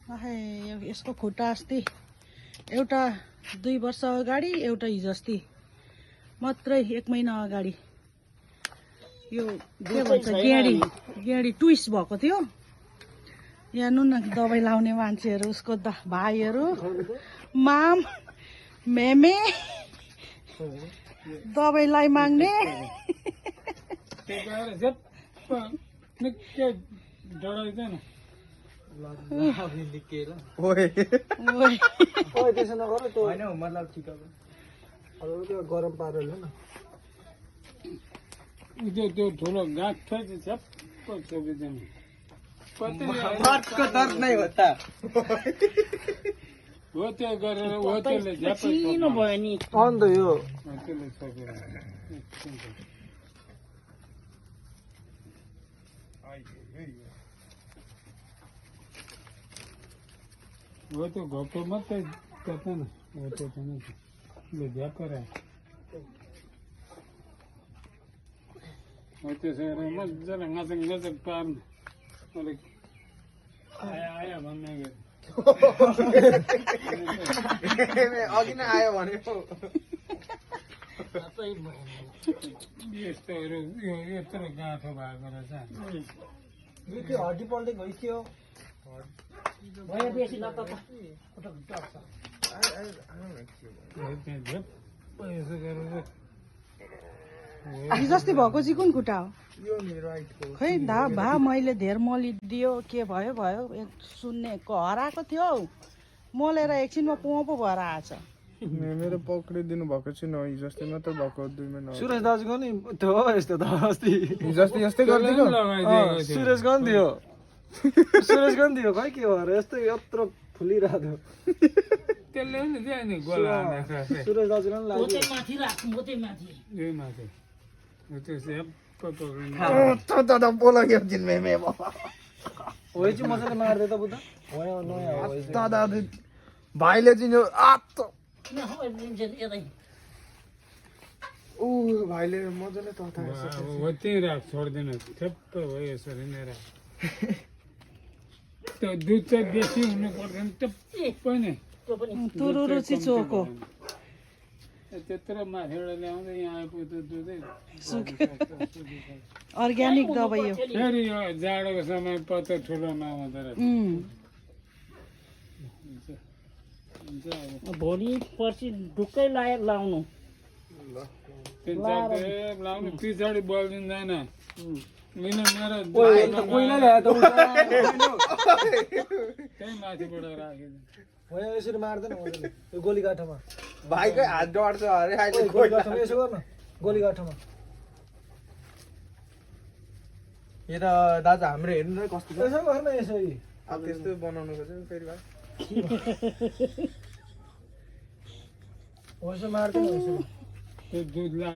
यसको खुट्टा अस्ति एउटा 2 वर्ष अगाडि एउटा हिजो अस्ति मात्रै 1 महिना अगाडि यो के भन्छ गेडी ट्विस्ट भएको थियो। यहाँ नु न दबाई लाउने मान्छेहरू उसको भाइहरू माम मेमे दबाईलाई माग्ने गरम पारेर न त्यो ठुलो गाँठ छ दर्द नै होता हो त्यो गरेर हो त्यसले चिनो भयो नि अन्त यो त्यसले सकेर हो त्यो घोप्टो मात्रै त्यता न हो त्यो छैन ले झ्यापेर हो त्यसो गरेर मजाले गाजक गाजक पार्नु अलिक आयो भन्ने गरी अघि नै आयो भनेको यस्तोहरू यो यत्रो गाँठो भएको रहेछ त्यो हड्डी पल्टे गइसक्यो यसो गरेर हिजोस्ति भएको चाहिँ कुन खुट्टा हो यो मेरो राइटको खै भा मैले धेर मलिदियो के भयो भयो सुन्नेको हराएको थियो हौ मोलेर एकछिनमा पो भएर आएछ मेरो पक्रिदिनु भएको छैन हिजोस्ति मात्र भएको 2 महिना सुरेश दाजुको नि थियो यस्तो त अस्ति हिजोस्ति यस्तै गरिदिएको सुरेशको नि थियो सुरेशको नि थियो खै के भएर यस्तै यत्रो फुलिरहेको थियो त्यसले नि दियो नि गोला सुरेश दाजुको नि लाग्यो यही माथि हो त्यो चाहिँ दादा बोला यो दिन मेमे हो चाहिँ मजाले मार्दै त बुद्ध भयो नयाँ हो दादा भाइले चाहिँ यो आत्त ऊ भाइले मजाले तताएछ हो त्यहीँ राख छोड्दैन ठ्याप्प हो यसरी नै राख त्यो दुध चाहिँ बेसी हुनु पर्दैन टप्पै नै तुरुरु चिचोको त्यत्रो माथिबाट ल्याउँदै यहाँ आइपुग्दा दुधै अर्ग्यानिक दबाई हो फेरि यो जाडोको समय पत्ता ठुलो नहुँदो रहेछ भोलि पर्सि ढुक्कै लाउनु 3-4 खेप लाउनु पछाडि बल्दिँदैन मेरो कोइला ल्यायो त त्यही माथिबाट राखिदिनु हो यसरी मार्दैन मजाले यो गोलीगाठामा भाइकै हात डढ्छ अरे अहिले गोलीगाठामा यसो गर्न गोलीगाठामा यो त दाजु हाम्रो हेर्नु न कस्तो छ यसो गर्न यसरी अब त्यस्तो बनाउनु खोज्छ फेरि भाइ हो यसो मार्दैन यसो त्यो दुध